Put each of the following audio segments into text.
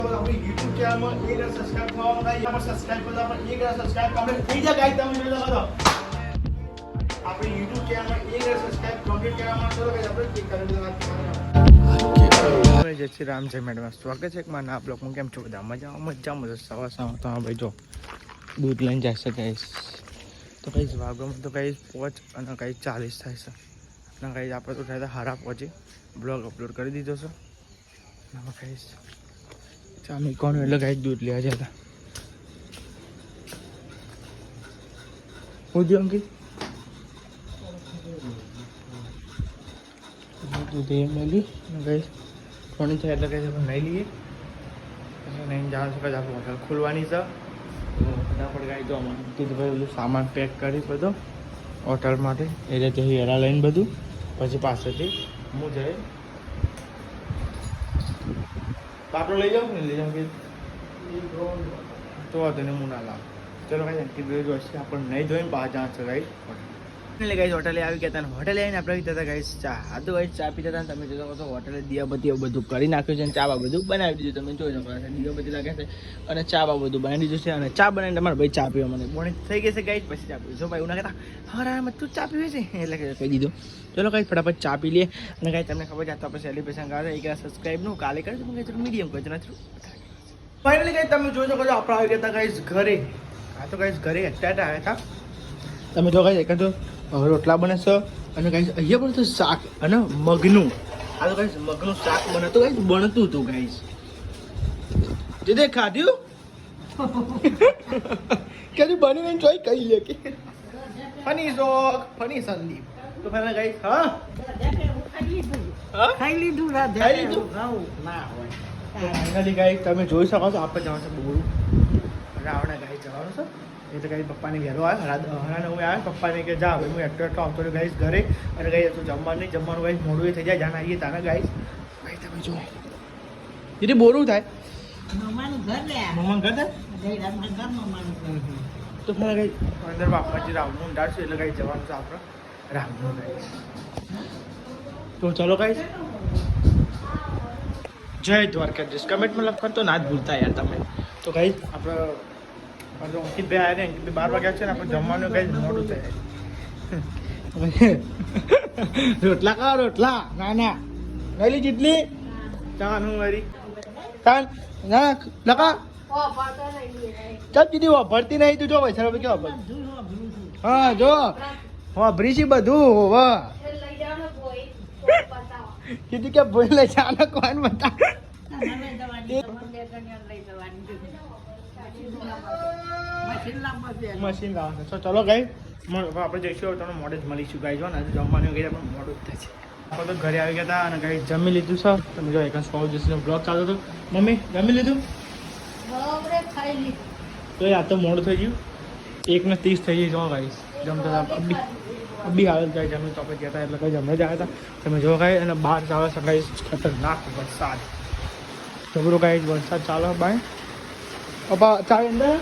આપણી YouTube ચેનલમાં 1000 subscribe થવામાં ગાઈસ આપણે સબસ્ક્રાઇબ કરતા પણ 1000 સબસ્ક્રાઇબ કમ્પ્લીટ થઈ જાય ગાઈસ તમે જોઈ લો આપણી YouTube ચેનલમાં 1000 સબસ્ક્રાઇબ કમ્પ્લીટ કરવા માટે ચલો ગાઈસ આપણે ક્લિક કરી દો જય શ્રી રામ જય મેડમ સ્વાગત છે એક મારા આપ લોકો કેમ છો બધા મજામાં સવાર તો ભાઈ જો દૂધ લઈને જાય છે ગાઈસ તો ગાઈસ વાગવામાં તો ગાઈસ 5 અને ગાઈસ 40 થાય છે અને ગાઈસ આપણે તો થાય હારા પહોંચી બ્લોગ અપલોડ કરી દીધો છે ના ગાઈસ ચામી કોણ એટલે ગાઈસ દૂધ લેવા જતા હું જો અંકિત દૂધ એ મેલી ગાઈસ કોણ છે એટલે ગાઈસ આપણે નહીં લઈએ પછી નહીં જાણ છે કે આપણે હોટલ ખોલવાની છે ફટાફટ ગાઈ તો કીધું ભાઈ બધું સામાન પેક કરી બધો હોટલ માટે એ રીતે હેરા લઈને બધું પછી પાસેથી હું જઈ બાપડો લઈ જાઉં ને લઈ જાઉં કે તો તેને હું ના લાવ ચલો ભાઈ અંકિત ભાઈ જોઈશે આપણે નહીં જોઈને બહાર જવાનું છે ગાઈ એટલે ગાઈસ હોટલે આવી ગયા હતા હોટલે આવીને આપણે પીતા હતા ગાઈસ ચા આ તો ગાઈસ ચા પીતા હતા તમે જોશો તો હોટલે દિયાબત્તી બધું કરી નાખ્યું છે અને ચા બધું બનાવી દીધું તમે જોઈ શકો છો દિયાબત્તી લાગે છે અને ચા બધું બનાવી દીધું છે અને ચા બનાવીને તમારે ભાઈ ચા પીવા મને બોણી થઈ ગઈ છે ગાઈસ પછી ચા પીવું જો ભાઈ એવું ના કહેતા હા તું ચા પીવે છે એટલે કહી દીધું ચલો ગાઈસ ફટાફટ ચા પી લઈએ અને ગાઈસ તમને ખબર છે તો આપણે સેલિબ્રેશન કરે 1000 સબસ્ક્રાઈબનું કાલે કરજો પણ ગાઈસ મીડિયમ કરજો નથી ફાઇનલી ગાઈસ તમે જોઈ શકો છો આપણે આવી ગયા હતા ગાઈસ ઘરે આ તો ગાઈસ ઘરે અત્યારે આવ્યા હતા તમે જો ગાઈસ એક તો રોટલા બને છે અને ગાઈસ અહીંયા પણ તો શાક અને મગનું આ તો ગાઈસ મગનું શાક બને તો ગાઈસ બનતું હતું ગાઈસ જે તે ખાધ્યું ક્યારે બની નહીં જોઈ કહી લે કે ફની જોક ફની સંદીપ તો ફાઈનલ ગાઈસ હા ખાઈ લીધું ના હોય ફાઈનલી ગાઈસ તમે જોઈ શકો છો આપણે જવાનું છે બોરું રાવણા ગાઈસ જવાનું છે એટલે ગાઈસ પપ્પાને ઘેરો આવ્યા હરાને હું આવ્યા પપ્પાને કે જા ભાઈ હું એકટો આવતો રહ્યો ગાઈસ ઘરે અને ગાઈસ તો જમવાનું ગાઈસ મોડું થઈ જાય જાણ આવીએ તાના ગાઈસ ભાઈ તમે જો એટલે બોરું થાય મમ્માનું ઘર લે મમ્મા ઘર થાય મમ્માનું ઘર તો ફરી ગાઈસ અંદર બાપાજી રામનું ઊંડાડશે એટલે ગાઈસ જવાનું છે આપણે રામનું ગાઈસ તો ચલો ગાઈસ જય દ્વારકાધીશ કમેન્ટમાં લખવાનું તો ના જ ભૂલતા યાર તમે તો ગાઈસ આપણે અંકિતભાઈ આવ્યા ને 12 વાગ્યા છે ને આપણે જમવાનું કઈ મોડું થાય રોટલા ખાઓ રોટલા ના ના ગયેલી જેટલી ચાનું મારી ચાલ ના લખા ચાલ દીદી વાપરતી નહીં તું જો પૈસા કેવા વાપર હા જો વાપરી છે બધું હોવા કીધું કે ભૂલ લઈ ચાલો કોણ બતા મશીન લાવવાનું છે ચલો ગાઈ આપણે જઈશું તમને મોડે જ મળીશું ગાઈ જો ને જમવાનું ગઈ પણ મોડું જ થાય છે આપણે તો ઘરે આવી ગયા હતા અને ગાઈ જમી લીધું છે તમે જો એક સ્પોઝ જશે બ્લોગ ચાલુ હતો મમ્મી જમી લીધું તો આ તો મોડું થઈ ગયું 1:30 થઈ ગઈ જો ગાઈસ જમતા અબી હાલત જાય જમી તો આપણે ગયા હતા એટલે કઈ જમવા જ આવ્યા હતા તમે જો ગાઈ અને બહાર ચાલે છે ગાઈસ ખતરનાક વરસાદ જબરો ગાઈસ વરસાદ ચાલે બાય પપ્પા ચાલે અંદર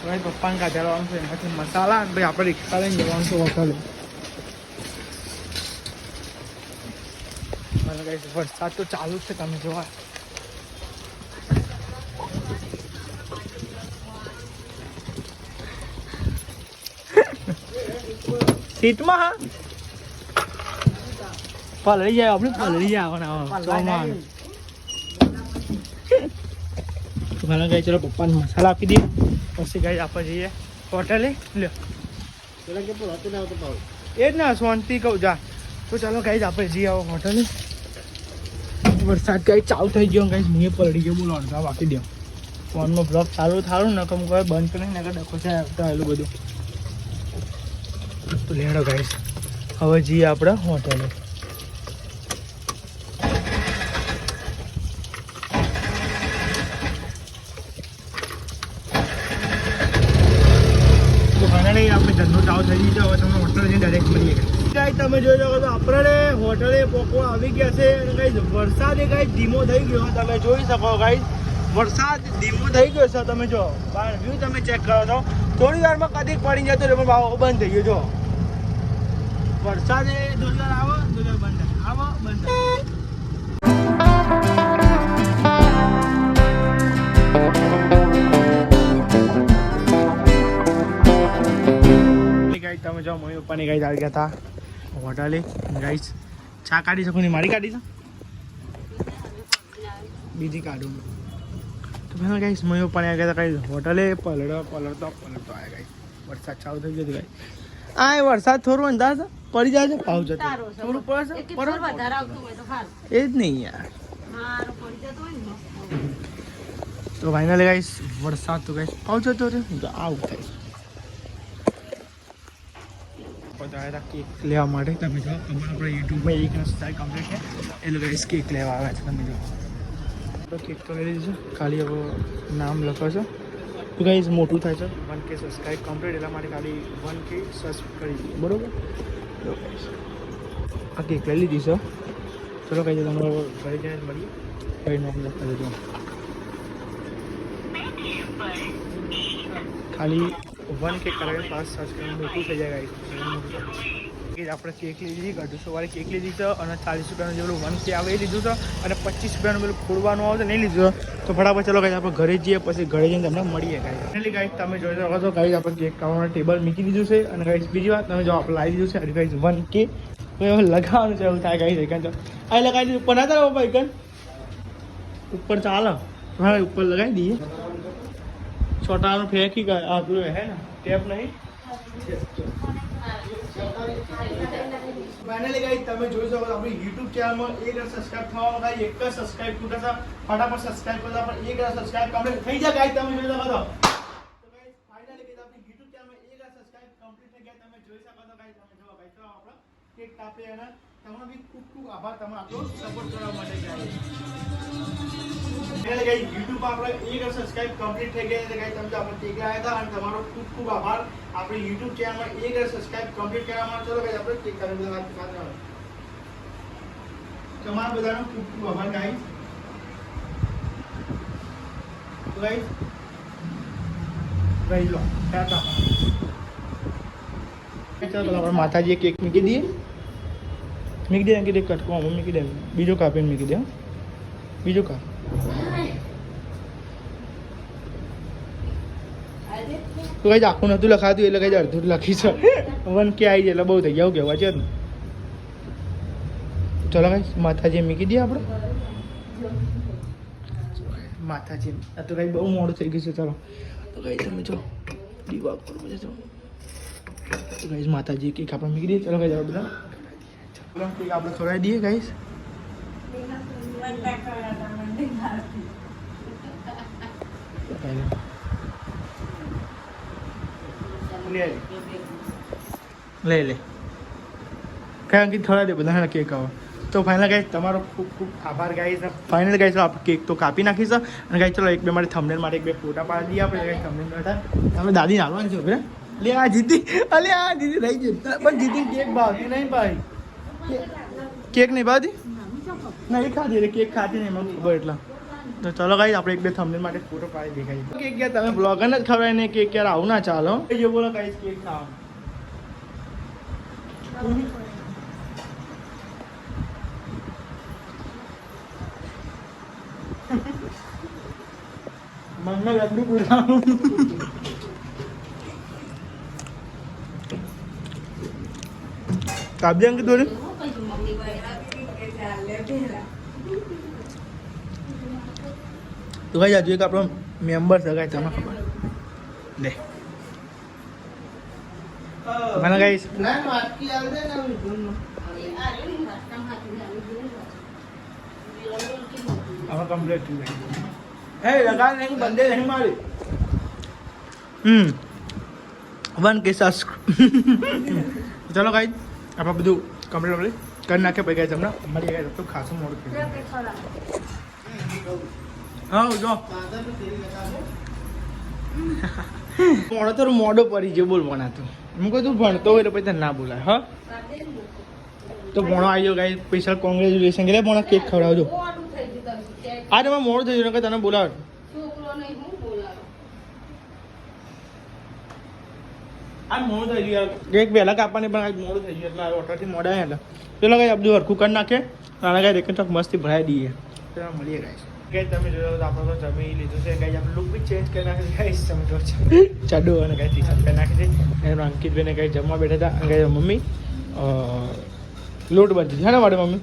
ભાઈ પપ્પાને કાઢવાનું છે એમાંથી મસાલા અને ભાઈ આપણે રિક્ષા લઈને જવાનું છે હોટલે મને કઈ વરસાદ તો ચાલુ જ છે તમે જોવા સીટમાં હા પલળી જાય આપણે પલળી જાય આવવાના મને કહે ચલો પપ્પાને મસાલા આપી દઈએ પછી ગાઈ આપણે જઈએ હોટલે લ્યો એ જ ના શાંતિ કહું જા તો ચાલો ગાઈ આપણે જઈએ આવો હોટલે વરસાદ ગાઈ ચાલુ થઈ ગયો ગાઈ મુએ પલળી ગયો બોલો અડધા વાપી દો ફોનનો બ્લોગ ચાલુ થારું ને કમ કોઈ બંધ કરી ને ડખો છે આવેલું બધું તો લેડો ગાઈસ હવે જઈએ આપણે હોટલે આપણે ધંધો ચાલુ થઈ ગયો હવે તમે હોટલ જઈને ડાયરેક્ટ મળીએ ગાઈ તમે જોઈ શકો તો આપણે હોટલે પોકો આવી ગયા છે અને ગાઈ વરસાદ એ ગાઈ ધીમો થઈ ગયો તમે જોઈ શકો ગાઈ વરસાદ ધીમો થઈ ગયો છે તમે જો બહાર વ્યૂ તમે ચેક કરો તો થોડી વારમાં કદી પડી જતો એટલે પણ ભાવ બંધ થઈ ગયો જો વરસાદ એ થોડી વાર આવો થોડી વાર બંધ આવો બંધ જો મમ્મી પપ્પાની ગાઈસ આવી ગયા હતા હોટલે ગાઈસ ચા કાઢી શકું નહીં મારી કાઢી છે બીજી કાઢું તો પહેલાં ગાઈસ મમ્મી પપ્પાને આવી ગયા હતા ગાઈસ હોટલે પલળતો આવ્યા ગાઈસ વરસાદ ચાલુ થઈ ગયો ગાઈસ આ વરસાદ થોડું અંદાજ પડી જાય છે પાવ જતો થોડું પડે છે એ જ નહીં યાર તો ફાઇનલી ગાઈસ વરસાદ તો ગાઈસ પાવ જતો રહ્યો તો આવું થાય બધા આવ્યા કેક લેવા માટે તમે જો આપણે યુટ્યુબમાં 1 સબસ્ક્રાઇબ કમ્પ્લીટ છે એટલે ગાઈસ કેક લેવા આવ્યા છે તમે જો આપણે કેક તો લઈ લીધું છે ખાલી હવે નામ લખો છો તો ગાઈસ મોટું થાય છે 1K સબસ્ક્રાઇબ કમ્પ્લીટ એટલા માટે ખાલી 1K સબસ્ક્રાઇબ કરી દીધું બરોબર તો ગાઈસ આ કેક લઈ લીધી છે ચલો ગાઈસ તમારો ઘરે જઈને મળીએ કઈ નામ લખતા જજો ખાલી 1K કરાવીને 5 સબસ્ક્રાઇબ મોટું થઈ જાય ગાઈસ આપણે કેક લીધી અઢીસો વાળી કેક લીધી છે અને 40 રૂપિયાનું જેવું 1K આવે એ લીધું છે અને 25 રૂપિયાનું પેલું ખોડવાનું આવે નહીં લીધું તો ફટાફટ ચલો ગાઈસ આપણે ઘરે જઈએ પછી ઘરે જઈને તમને મળીએ ગાઈસ ફાઇનલી ગાઈસ તમે જોઈ શકો છો ગાઈસ આપણે કેક ખાવાનું ટેબલ મૂકી દીધું છે અને ગાઈસ બીજી વાત તમે જો આપણે લાવી દીધું છે ગાઈસ 1K તો હવે લગાવવાનું છે એવું થાય ગાઈસ એકન તો આ લગાવી દીધું ઉપર ના તારો બાપા એકન ઉપર ચાલે હા ઉપર લગાવી દઈએ છોટાનું ફેંકી ગયા આ પેલું હે ને ટેપ નહીં ફાઇનલી ગાઈસ તમે જોઈ શકો આપણી YouTube ચેનલમાં 1000 સબસ્ક્રાઇબ થવામાં ગાઈસ એક જ સબસ્ક્રાઇબ ખૂટે છે ફટાફટ સબસ્ક્રાઇબ કરો પણ 1000 સબસ્ક્રાઇબ કમ્પ્લીટ થઈ જાય ગાઈસ તમે જોઈ શકો છો તો ગાઈસ ફાઇનલી ગાઈસ આપણી YouTube ચેનલમાં 1000 સબસ્ક્રાઇબ કમ્પ્લીટ થઈ ગયા તમે જોઈ શકો છો ગાઈસ તમે જો ગાઈસ તો આપણે કેક કાપી અને તમારો બી ખૂબ ખૂબ આભાર તમે આપણો સપોર્ટ કરવા માટે ગાઈસ ફાઇનલી ગાઈસ YouTube પર આપણે 1000 સબસ્ક્રાઇબ કમ્પ્લીટ થઈ ગયા છે ગાઈસ તમે જો આપણે કેક લાવ્યા હતા અને તમારો ખૂબ ખૂબ આભાર આપણી YouTube ચેનલમાં 1000 સબસ્ક્રાઇબ કમ્પ્લીટ કરવા માટે ચલો ગાઈસ આપણે કેક કાપી બધા વાત તમારા બધાનો ખૂબ ખૂબ આભાર ગાઈસ તો ગાઈસ રહી લો ટાટા ચાલો આપણે માતાજીએ કેક મૂકી દઈએ મૂકી દે કટકો મૂકી દે બીજો કાપીને મૂકી દે બીજો કાપ તો કઈ આખું નતું લખાતું એટલે કઈ અડધું લખી છે 1K આવી જાય એટલે બહુ થઈ ગયા કહેવા છે ને ચલો કઈ માતાજી મૂકી દઈએ આપણે માતાજી આ તો કઈ બહુ મોડું થઈ ગયું છે ચાલો તો કઈ તમે જો દીવા કરો પછી તો કઈ માતાજી કેક આપણે મૂકી દઈએ ચલો કઈ જાઓ બધા ચલો કેક આપણે ખવડાવી દઈએ ગાઈસ લે કઈ અંકિત ખવડાવી દે બધા કેક આવે તો ફાઇનલ ગાઈસ તમારો ખૂબ ખૂબ આભાર ગાઈસ ફાઇનલ ગાઈસ આપણે કેક તો કાપી નાખીશ અને ગાઈસ ચલો એક બે મારે થંબનેલ માટે એક બે ફોટા પાડી દઈએ આપણે ગાઈસ થંબનેલ હતા તમે દાદી નાલવાની છો બરે લે આ જીતી અલે આ દીદી રહી ગઈ પણ જીતી કેક ભાવતી નહીં ભાઈ કેક નહીં ભાવતી નહીં ખાધી એટલે કેક ખાતી નહીં મને ખબર એટલા તો ચલો ગાઈસ આપણે એક બે થંબનેલ માટે ફોટો પાડી દેખાઈ કેક યાર તમે બ્લોગર જ ખવડાય ને કેક યાર આવું ના ચાલો એ જો બોલો ગાઈસ કેક ખાવાનું મને લડ્ડુ પૂરાવું કાપજે અંકિત દોરી તો કઈ જાજુ એક આપણો મેમ્બર છે કઈ તમે ખબર લે મને ગાઈસ હવે કમ્પ્લીટ થઈ ગઈ એ લગા નહીં બંદે નહીં મારી 1K સબસ્ક્રાઇબ ચલો ગાઈસ આપણે બધું કમ્પ્લીટ કરી નાખે પછી ગાઈસ હમણાં મળી ગયા તો ખાસું મોડું થઈ હા જો મોડો તો મોડો પડી ગયો બોલ ભણાતું હું કહું તું ભણતો હોય તો પછી તને ના બોલાય હા તો ભણો આવી ગયો ગાઈસ સ્પેશિયલ કોંગ્રેચ્યુલેશન કે ભણો કેક ખવડાવજો આ તમારે મોડું થઈ ગયું કે તને બોલાવ આ મોડું થઈ ગયું કેક વહેલા કાપવાની પણ આજ મોડું થઈ ગયું એટલે ઓટરથી મોડા આવ્યા એટલે ચલો ગાઈસ બધું હરખું કરી નાખે નાના ગાઈસ એક મસ્તી ભરાઈ દઈએ ચાલો મળીએ ગાઈસ કે તમે જોયો તો આપણે તો જમી લીધું છે ગાઈસ આપણે લુક બી ચેન્જ કરી નાખી ગાઈસ તમે જો ચાડુ અને ગાઈસ ટી-શર્ટ પહેરી નાખી છે એનો અંકિતભાઈને ગાઈસ જમવા બેઠા હતા અને ગાઈસ મમ્મી લોટ બાંધી છે ને માટે મમ્મી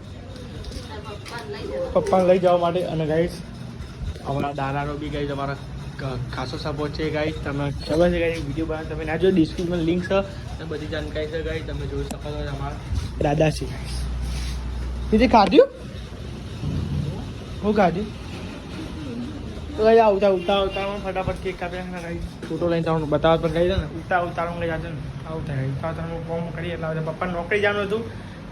પપ્પાને લઈ જવા માટે અને ગાઈસ અમારા દાદાનો બી ગાઈસ અમારા ખાસો સપોર્ટ છે ગાઈસ તમે ખબર છે ગાઈસ વિડીયો બનાવ તમે ના જો ડિસ્ક્રિપ્શન લિંક છે અને બધી જાણકારી છે ગાઈસ તમે જોઈ શકો છો અમારા દાદા છે ગાઈસ બીજે ખાધ્યું હું ખાધ્યું તો ગાઈસ ઉતારમાં ફટાફટ કેક કાપી નાખના ગાઈસ ફોટો લઈને જવાનું બતાવવા પણ ગાઈસ ને ઉતારમાં લઈ જાજો ને આવતા ગાઈસ ઉતારમાં ફોર્મ કરીએ એટલે પપ્પા નોકરી જવાનું હતું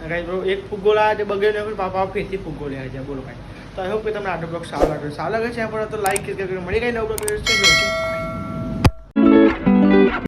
ગાઈસ બ્રો એક ફુગ્ગો લાવ્યા છે બગડ્યો ને પાપા ફેરથી ફુગ્ગો લેવા છે બોલો ગાઈસ તો આઈ હોપ કે તમને આટલો બ્લોગ સારો લાગે છે પણ તો લાઈક કરી મળી ગઈ નવો બ્લોગ